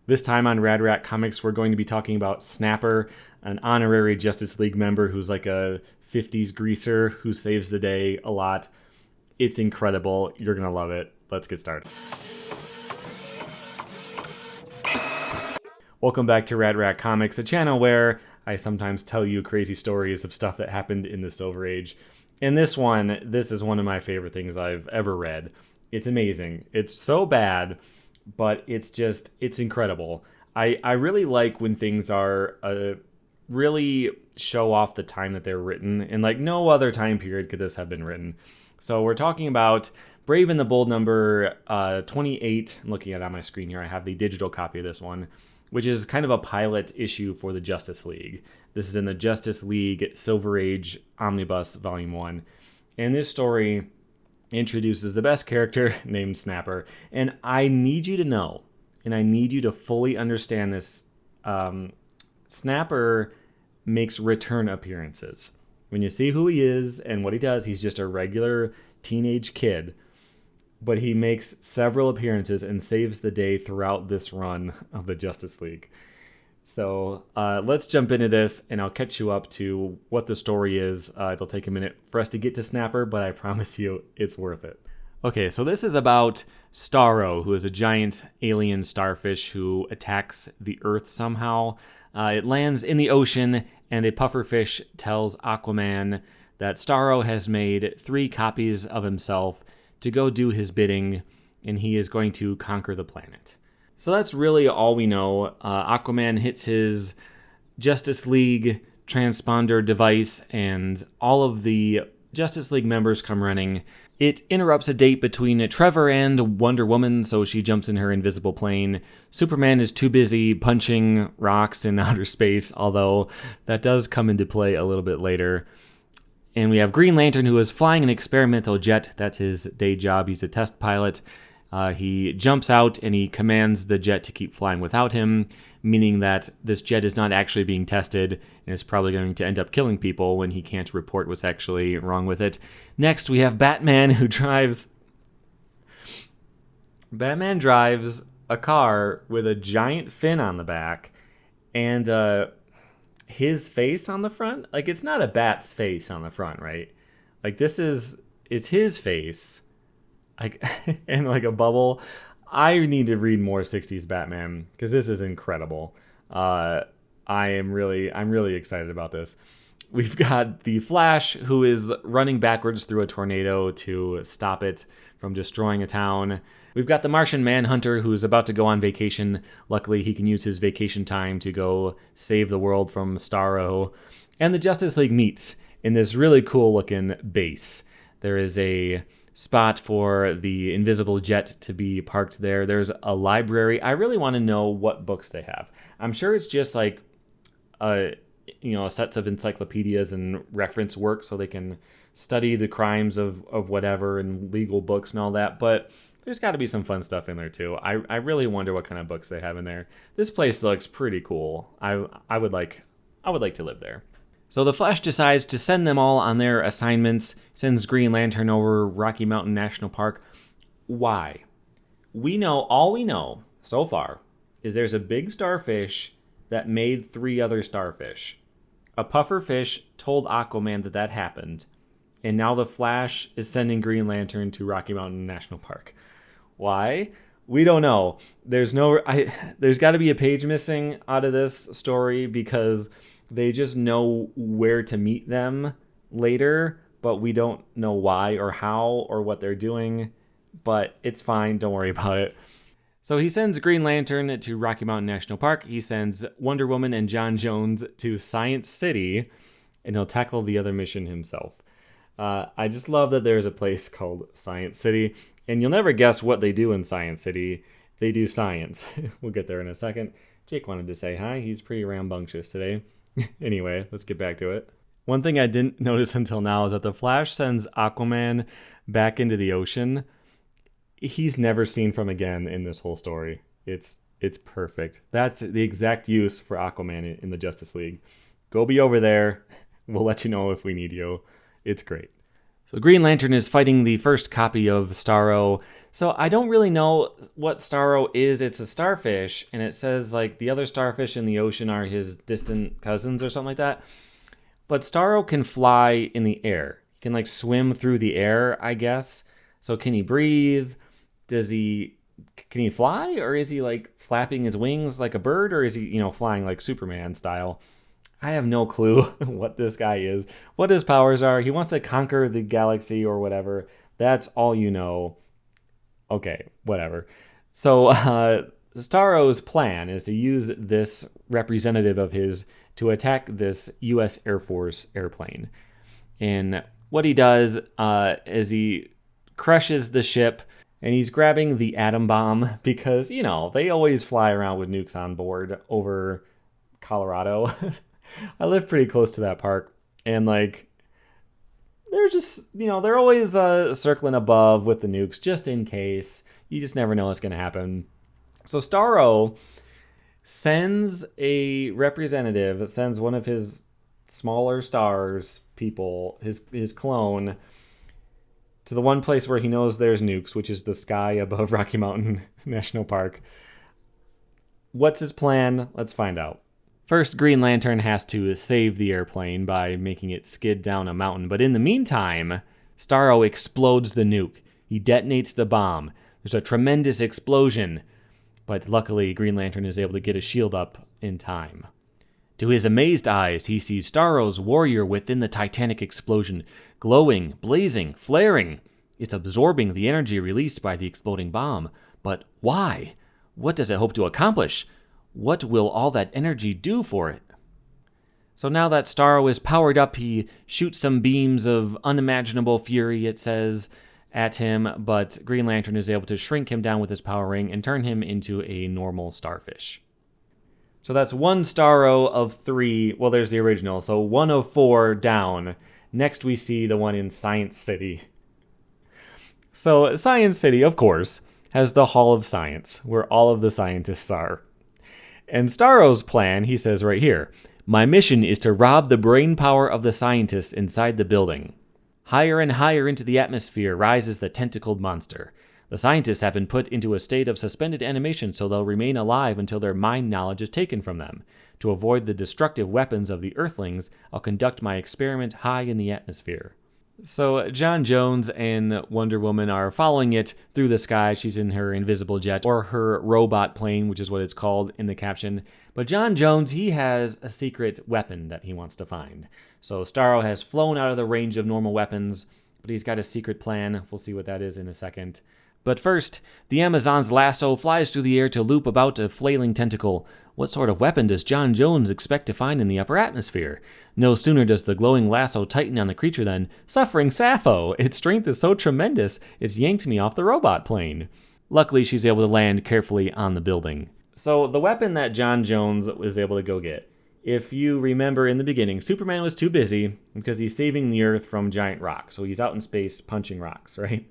This time on Rad Rat Comics, we're going to be talking about Snapper, an honorary Justice League member who's like a 50s greaser who saves the day a lot. It's incredible. You're going to love it. Let's get started. Welcome back to Rad Rat Comics, a channel where I sometimes tell you crazy stories of stuff that happened in the Silver Age. And this is one of my favorite things I've ever read. It's amazing. It's so bad, but it's incredible. I really like when things are really show off the time that they're written, and like no other time period could this have been written. So we're talking about Brave and the Bold number 28. I'm looking at it on my screen here. I have the digital copy of this one, which is kind of a pilot issue for the Justice League. This is in the Justice League Silver Age Omnibus Volume 1. And this story introduces the best character named Snapper. And I need you to know, and I need you to fully understand this, Snapper makes return appearances. When you see who he is and what he does, he's just a regular teenage kid. But he makes several appearances and saves the day throughout this run of the Justice League. So let's jump into this, and I'll catch you up to what the story is. It'll take a minute for us to get to Snapper, but I promise you it's worth it. Okay, so this is about Starro, who is a giant alien starfish who attacks the Earth somehow. It lands in the ocean, and a pufferfish tells Aquaman that Starro has made 3 copies of himself to go do his bidding, and he is going to conquer the planet. So that's really all we know. Aquaman hits his Justice League transponder device, and all of the Justice League members come running. It interrupts a date between Trevor and Wonder Woman, so she jumps in her invisible plane. Superman is too busy punching rocks in outer space, although that does come into play a little bit later. And we have Green Lantern, who is flying an experimental jet. That's his day job. He's a test pilot. He jumps out and he commands the jet to keep flying without him, meaning that this jet is not actually being tested and is probably going to end up killing people when he can't report what's actually wrong with it. Next, we have Batman, who drives a car with a giant fin on the back and his face on the front. Like, it's not a bat's face on the front, right? Like, this is his face. Like, and like a bubble. I need to read more 60s Batman because this is incredible. I'm really excited about this. We've got the Flash, who is running backwards through a tornado to stop it from destroying a town. We've got the Martian Manhunter, who's about to go on vacation. Luckily, he can use his vacation time to go save the world from Starro. And the Justice League meets in this really cool looking base. There is a spot for the invisible jet to be parked there. There's a library. I really want to know what books they have. I'm sure it's just like sets of encyclopedias and reference work so they can study the crimes of whatever and legal books and all that, but there's got to be some fun stuff in there too. I really wonder what kind of books they have in there. This place looks pretty cool. I would like to live there. So the Flash decides to send them all on their assignments, sends Green Lantern over Rocky Mountain National Park. Why? All we know so far is there's a big starfish that made 3 other starfish. A pufferfish told Aquaman that happened, and now the Flash is sending Green Lantern to Rocky Mountain National Park. Why? We don't know. There's got to be a page missing out of this story because they just know where to meet them later, but we don't know why or how or what they're doing. But it's fine. Don't worry about it. So he sends Green Lantern to Rocky Mountain National Park. He sends Wonder Woman and John Jones to Science City, and he'll tackle the other mission himself. I just love that there's a place called Science City, and you'll never guess what they do in Science City. They do science. We'll get there in a second. Jake wanted to say hi. He's pretty rambunctious today. Anyway, let's get back to it. One thing I didn't notice until now is that the Flash sends Aquaman back into the ocean. He's never seen from again in this whole story. It's perfect. That's the exact use for Aquaman in the Justice League. Go be over there. We'll let you know if we need you. It's great. So Green Lantern is fighting the first copy of Starro. So I don't really know what Starro is. It's a starfish, and it says like the other starfish in the ocean are his distant cousins or something like that. But Starro can fly in the air. He can like swim through the air, I guess. So can he breathe? Can he fly, or is he like flapping his wings like a bird, or is he, flying like Superman style? I have no clue what this guy is, what his powers are. He wants to conquer the galaxy or whatever. That's all you know. Okay, whatever. So Starro's plan is to use this representative of his to attack this U.S. Air Force airplane. And what he does is he crushes the ship, and he's grabbing the atom bomb because, they always fly around with nukes on board over Colorado. I live pretty close to that park, and they're just, they're always circling above with the nukes just in case. You just never know what's going to happen. So Starro sends a representative, sends one of his smaller stars people, his clone, to the one place where he knows there's nukes, which is the sky above Rocky Mountain National Park. What's his plan? Let's find out. First, Green Lantern has to save the airplane by making it skid down a mountain. But in the meantime, Starro explodes the nuke. He detonates the bomb. There's a tremendous explosion. But luckily, Green Lantern is able to get a shield up in time. To his amazed eyes, he sees Starro's warrior within the titanic explosion, glowing, blazing, flaring. It's absorbing the energy released by the exploding bomb. But why? What does it hope to accomplish? What will all that energy do for it? So now that Starro is powered up, he shoots some beams of unimaginable fury, it says, at him, but Green Lantern is able to shrink him down with his power ring and turn him into a normal starfish. So that's one Starro of 3. Well, there's the original, so 1 of 4 down. Next we see the one in Science City. So Science City, of course, has the Hall of Science, where all of the scientists are. And Starro's plan, he says right here, my mission is to rob the brain power of the scientists inside the building. Higher and higher into the atmosphere rises the tentacled monster. The scientists have been put into a state of suspended animation so they'll remain alive until their mind knowledge is taken from them. To avoid the destructive weapons of the Earthlings, I'll conduct my experiment high in the atmosphere. So John Jones and Wonder Woman are following it through the sky. She's in her invisible jet, or her robot plane, which is what it's called in the caption. But John Jones, he has a secret weapon that he wants to find. So Starro has flown out of the range of normal weapons, but he's got a secret plan. We'll see what that is in a second. But first, the Amazon's lasso flies through the air to loop about a flailing tentacle. What sort of weapon does John Jones expect to find in the upper atmosphere? No sooner does the glowing lasso tighten on the creature than, suffering Sappho! Its strength is so tremendous, it's yanked me off the robot plane. Luckily, she's able to land carefully on the building. So the weapon that John Jones was able to go get, if you remember in the beginning, Superman was too busy because he's saving the Earth from giant rocks. So he's out in space punching rocks, right?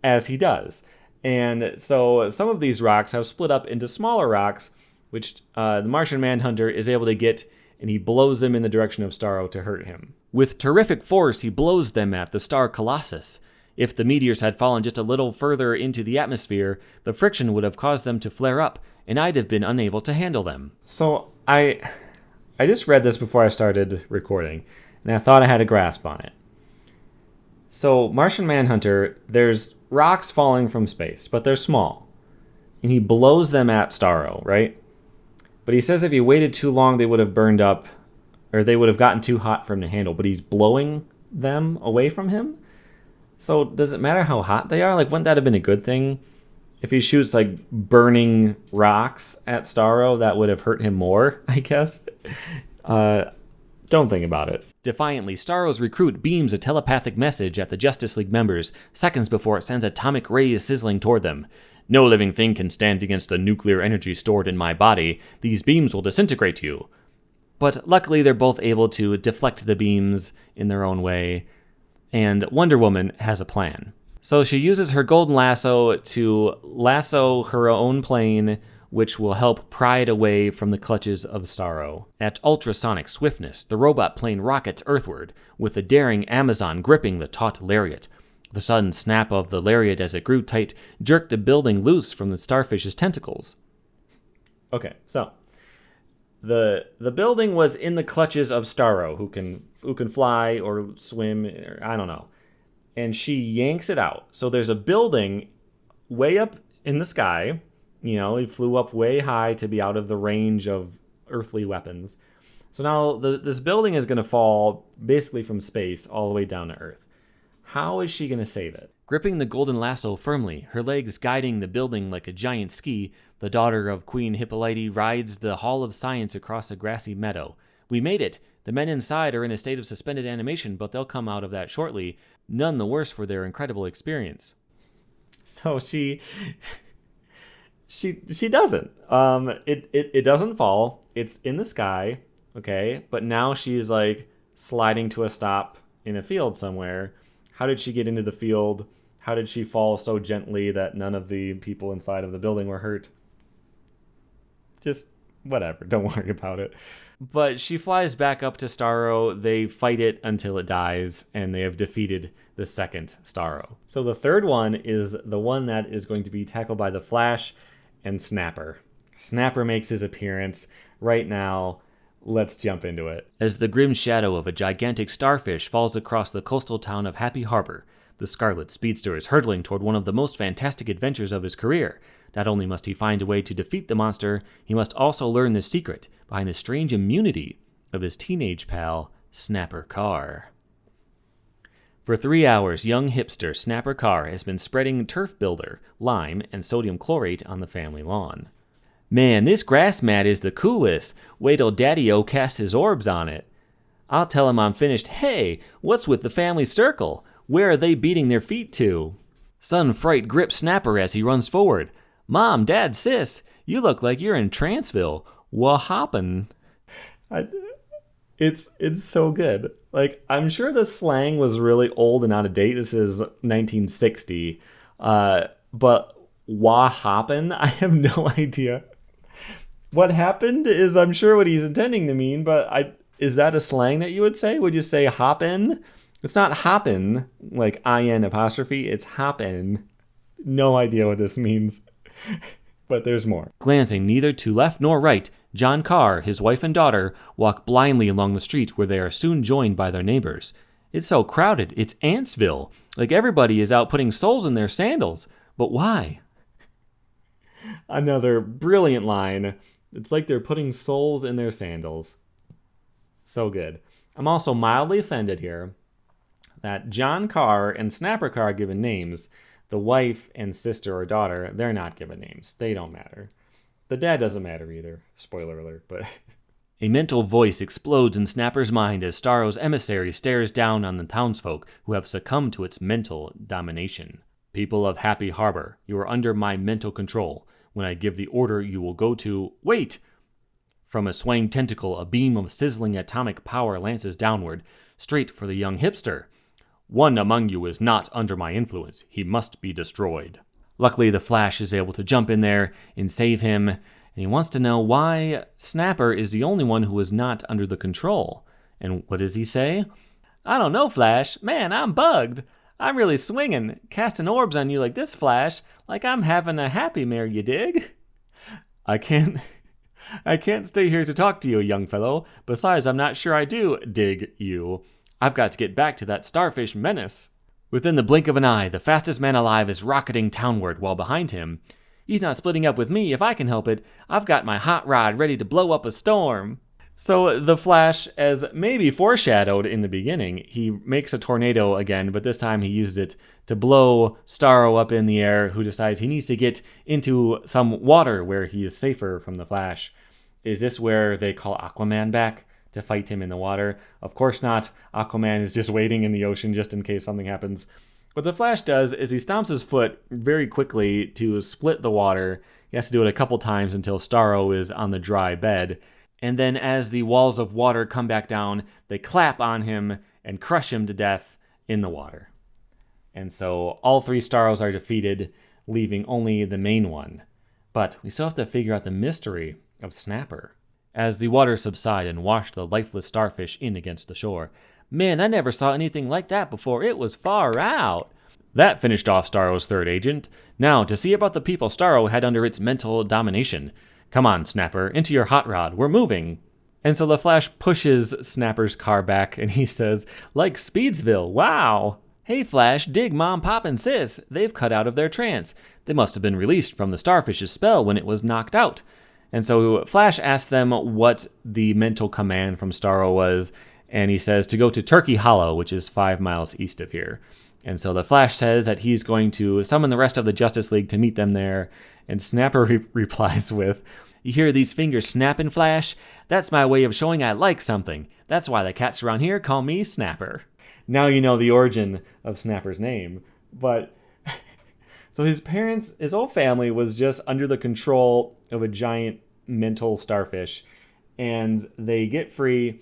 As he does. And so some of these rocks have split up into smaller rocks, which the Martian Manhunter is able to get, and he blows them in the direction of Starro to hurt him. With terrific force, he blows them at the star Colossus. If the meteors had fallen just a little further into the atmosphere, the friction would have caused them to flare up, and I'd have been unable to handle them. So I just read this before I started recording, and I thought I had a grasp on it. So Martian Manhunter, there's rocks falling from space, but they're small. And he blows them at Starro, right? But he says if he waited too long, they would have burned up, or they would have gotten too hot for him to handle. But he's blowing them away from him? So does it matter how hot they are? Like, wouldn't that have been a good thing? If he shoots, like, burning rocks at Starro, that would have hurt him more, I guess. Don't think about it. Defiantly, Starro's recruit beams a telepathic message at the Justice League members, seconds before it sends atomic rays sizzling toward them. No living thing can stand against the nuclear energy stored in my body. These beams will disintegrate you. But luckily, they're both able to deflect the beams in their own way, and Wonder Woman has a plan. So she uses her golden lasso to lasso her own plane which will help pry it away from the clutches of Starro. At ultrasonic swiftness, the robot plane rockets earthward, with the daring Amazon gripping the taut lariat. The sudden snap of the lariat as it grew tight jerked the building loose from the starfish's tentacles. Okay, so the building was in the clutches of Starro, who can fly or swim, or I don't know. And she yanks it out. So there's a building way up in the sky. It flew up way high to be out of the range of earthly weapons. So now this building is going to fall basically from space all the way down to Earth. How is she going to save it? Gripping the golden lasso firmly, her legs guiding the building like a giant ski, the daughter of Queen Hippolyte rides the Hall of Science across a grassy meadow. We made it! The men inside are in a state of suspended animation, but they'll come out of that shortly, none the worse for their incredible experience. So she doesn't. It doesn't fall. It's in the sky, okay? But now she's like sliding to a stop in a field somewhere. How did she get into the field? How did she fall so gently that none of the people inside of the building were hurt? Just whatever. Don't worry about it. But she flies back up to Starro. They fight it until it dies, and they have defeated the second Starro. So the third one is the one that is going to be tackled by the Flash and Snapper. Snapper makes his appearance right now. Let's jump into it. As the grim shadow of a gigantic starfish falls across the coastal town of Happy Harbor, the Scarlet Speedster is hurtling toward one of the most fantastic adventures of his career. Not only must he find a way to defeat the monster, he must also learn the secret behind the strange immunity of his teenage pal, Snapper Carr. For 3 hours, young hipster Snapper Carr has been spreading turf builder, lime, and sodium chlorate on the family lawn. Man, this grass mat is the coolest. Wait till Daddy-O casts his orbs on it. I'll tell him I'm finished. Hey, what's with the family circle? Where are they beating their feet to? Sudden fright grips Snapper as he runs forward. Mom, Dad, Sis, you look like you're in Tranceville. What happened? It's so good. Like, I'm sure the slang was really old and out of date. This is 1960. But what happened? I have no idea. What happened is, I'm sure, what he's intending to mean, but is that a slang that you would say? Would you say hoppin'? It's not hoppin', like I-N apostrophe. It's hoppin'. No idea what this means. But there's more. Glancing neither to left nor right, John Carr, his wife and daughter, walk blindly along the street where they are soon joined by their neighbors. It's so crowded, it's Antsville. Like everybody is out putting soles in their sandals. But why? Another brilliant line. It's like they're putting souls in their sandals. So good. I'm also mildly offended here that John Carr and Snapper Carr are given names. The wife and sister or daughter, they're not given names. They don't matter. The dad doesn't matter either. Spoiler alert, but... A mental voice explodes in Snapper's mind as Starro's emissary stares down on the townsfolk who have succumbed to its mental domination. People of Happy Harbor, you are under my mental control. When I give the order, you will go to... Wait! From a swaying tentacle, a beam of sizzling atomic power lances downward, straight for the young hipster. One among you is not under my influence. He must be destroyed. Luckily, the Flash is able to jump in there and save him, and he wants to know why Snapper is the only one who is not under the control. And what does he say? I don't know, Flash. Man, I'm bugged. I'm really swinging, casting orbs on you like this, Flash, like I'm having a happy mare, you dig? I can't stay here to talk to you, young fellow. Besides, I'm not sure I do dig you. I've got to get back to that starfish menace. Within the blink of an eye, the fastest man alive is rocketing townward, while behind him, he's not splitting up with me if I can help it. I've got my hot rod ready to blow up a storm. So the Flash, as maybe foreshadowed in the beginning, he makes a tornado again, but this time he uses it to blow Starro up in the air, who decides he needs to get into some water where he is safer from the Flash. Is this where they call Aquaman back to fight him in the water? Of course not. Aquaman is just waiting in the ocean just in case something happens. What the Flash does is he stomps his foot very quickly to split the water. He has to do it a couple times until Starro is on the dry bed. And then as the walls of water come back down, they clap on him and crush him to death in the water. And so all three Starros are defeated, leaving only the main one, But we still have to figure out the mystery of Snapper. As the water subsided and washed the lifeless starfish in against the shore, "Man, I never saw anything like that before. It was far out." That finished off Starro's third agent. Now, to see about the people Starro had under its mental domination. "Come on, Snapper, into your hot rod. We're moving." And so the Flash pushes Snapper's car back, and he says, "Like Speedsville, wow." "Hey, Flash, dig Mom, Pop, and Sis. They've cut out of their trance. They must have been released from the starfish's spell when it was knocked out." And so Flash asks them what the mental command from Starro was, and he says to go to Turkey Hollow, which is 5 miles east of here. And so the Flash says that he's going to summon the rest of the Justice League to meet them there, and Snapper replies with, "You hear these fingers snapping, Flash? That's my way of showing I like something. That's why the cats around here call me Snapper." Now you know the origin of Snapper's name, but so his whole family was just under the control of a giant mental starfish, and they get free,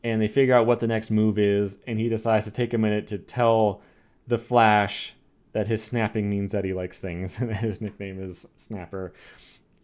and they figure out what the next move is, and he decides to take a minute to tell the Flash that his snapping means that he likes things, and that his nickname is Snapper.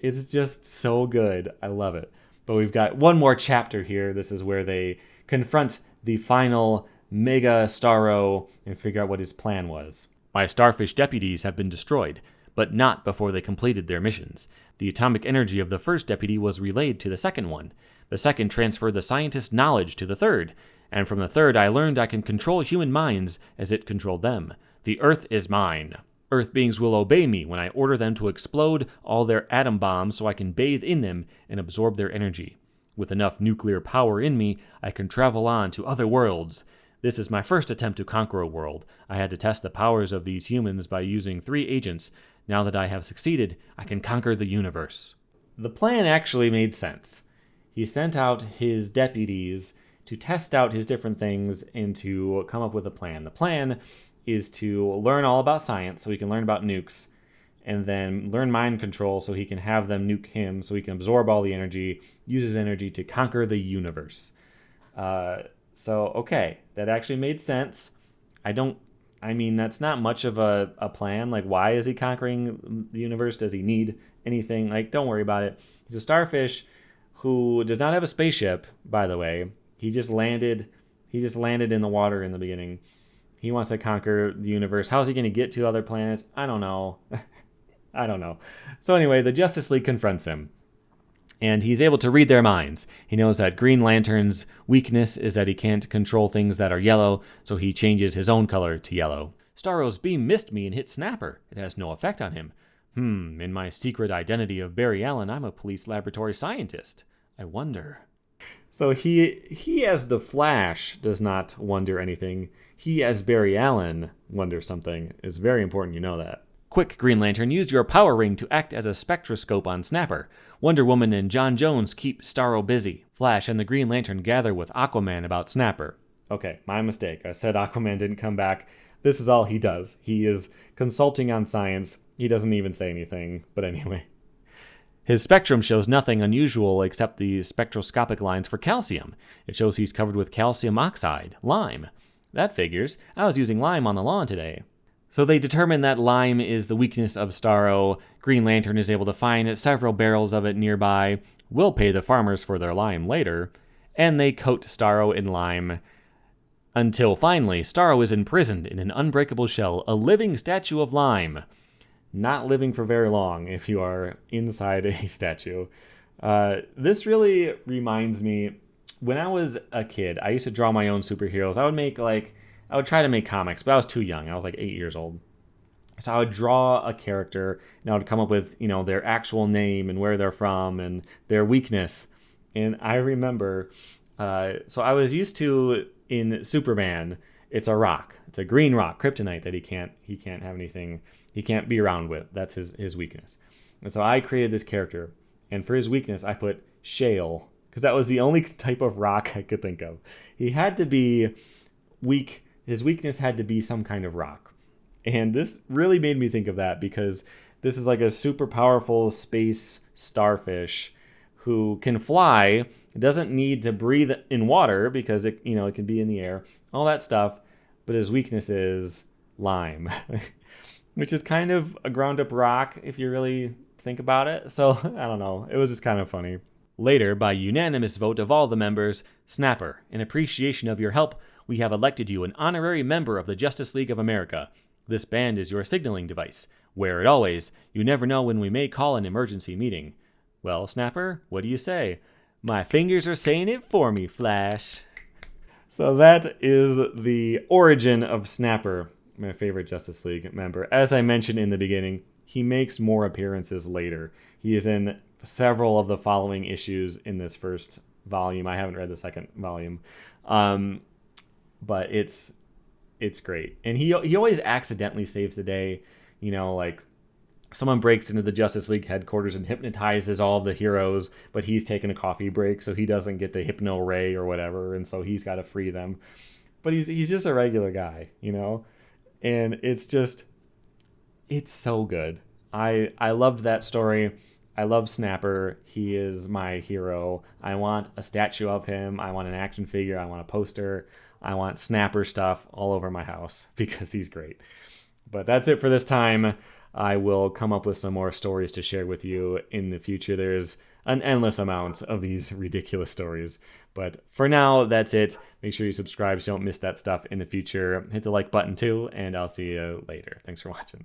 It's just so good. I love it. But we've got one more chapter here. This is where they confront the final Mega Starro and figure out what his plan was. "My starfish deputies have been destroyed, but not before they completed their missions. The atomic energy of the first deputy was relayed to the second one. The second transferred the scientist's knowledge to the third. And from the third, I learned I can control human minds as it controlled them. The Earth is mine. Earth beings will obey me when I order them to explode all their atom bombs so I can bathe in them and absorb their energy. With enough nuclear power in me, I can travel on to other worlds. This is my first attempt to conquer a world. I had to test the powers of these humans by using 3 agents. Now that I have succeeded, I can conquer the universe." The plan actually made sense. He sent out his deputies to test out his different things and to come up with a plan. The plan is to learn all about science so he can learn about nukes, and then learn mind control so he can have them nuke him so he can absorb all the energy, use his energy to conquer the universe. Okay, that actually made sense. That's not much of a plan. Like, why is he conquering the universe? Does he need anything? Like, don't worry about it. He's a starfish who does not have a spaceship, by the way. He just landed in the water in the beginning. He wants to conquer the universe. How's he going to get to other planets? I don't know. So anyway, the Justice League confronts him, and he's able to read their minds. He knows that Green Lantern's weakness is that he can't control things that are yellow, so he changes his own color to yellow. "Starro's beam missed me and hit Snapper. It has no effect on him. In my secret identity of Barry Allen, I'm a police laboratory scientist. I wonder." So he as the Flash does not wonder anything. He as Barry Allen wonders something. It's very important you know that. "Quick, Green Lantern, use your power ring to act as a spectroscope on Snapper. Wonder Woman and John Jones keep Starro busy. Flash and the Green Lantern gather with Aquaman about Snapper." Okay, my mistake. I said Aquaman didn't come back. This is all he does. He is consulting on science. He doesn't even say anything, but anyway. "His spectrum shows nothing unusual except the spectroscopic lines for calcium. It shows he's covered with calcium oxide, lime. That figures. I was using lime on the lawn today." So they determine that lime is the weakness of Starro. Green Lantern is able to find several barrels of it nearby. We'll pay the farmers for their lime later. And they coat Starro in lime. Until finally, Starro is imprisoned in an unbreakable shell, a living statue of lime. Not living for very long if you are inside a statue. This really reminds me, when I was a kid, I used to draw my own superheroes. I would try to make comics, but I was too young. I was like 8 years old. So I would draw a character, and I would come up with, their actual name and where they're from and their weakness. And I remember, so I was used to, in Superman, it's a rock. It's a green rock, kryptonite, that he can't have anything, he can't be around with. That's his weakness. And so I created this character, and for his weakness, I put shale, because that was the only type of rock I could think of. He had to be weak. His weakness had to be some kind of rock. And this really made me think of that, because this is like a super powerful space starfish who can fly, doesn't need to breathe in water because it can be in the air, all that stuff, but his weakness is lime, which is kind of a ground up rock if you really think about it. So I don't know. It was just kind of funny. Later, by unanimous vote of all the members, Snapper, in appreciation of your help, we have elected you an honorary member of the Justice League of America. This band is your signaling device. Wear it always. You never know when we may call an emergency meeting. Well, Snapper, what do you say? My fingers are saying it for me, Flash. So that is the origin of Snapper, my favorite Justice League member. As I mentioned in the beginning, he makes more appearances later. He is in several of the following issues in this first volume. I haven't read the second volume, but it's great. And he always accidentally saves the day. You know, like someone breaks into the Justice League headquarters and hypnotizes all of the heroes, but he's taking a coffee break, so he doesn't get the hypno ray or whatever, and so he's got to free them. But he's just a regular guy, you know, and it's so good. I loved that story. I love Snapper. He is my hero. I want a statue of him. I want an action figure. I want a poster. I want Snapper stuff all over my house because he's great. But that's it for this time. I will come up with some more stories to share with you in the future. There's an endless amount of these ridiculous stories. But for now, that's it. Make sure you subscribe so you don't miss that stuff in the future. Hit the like button too, and I'll see you later. Thanks for watching.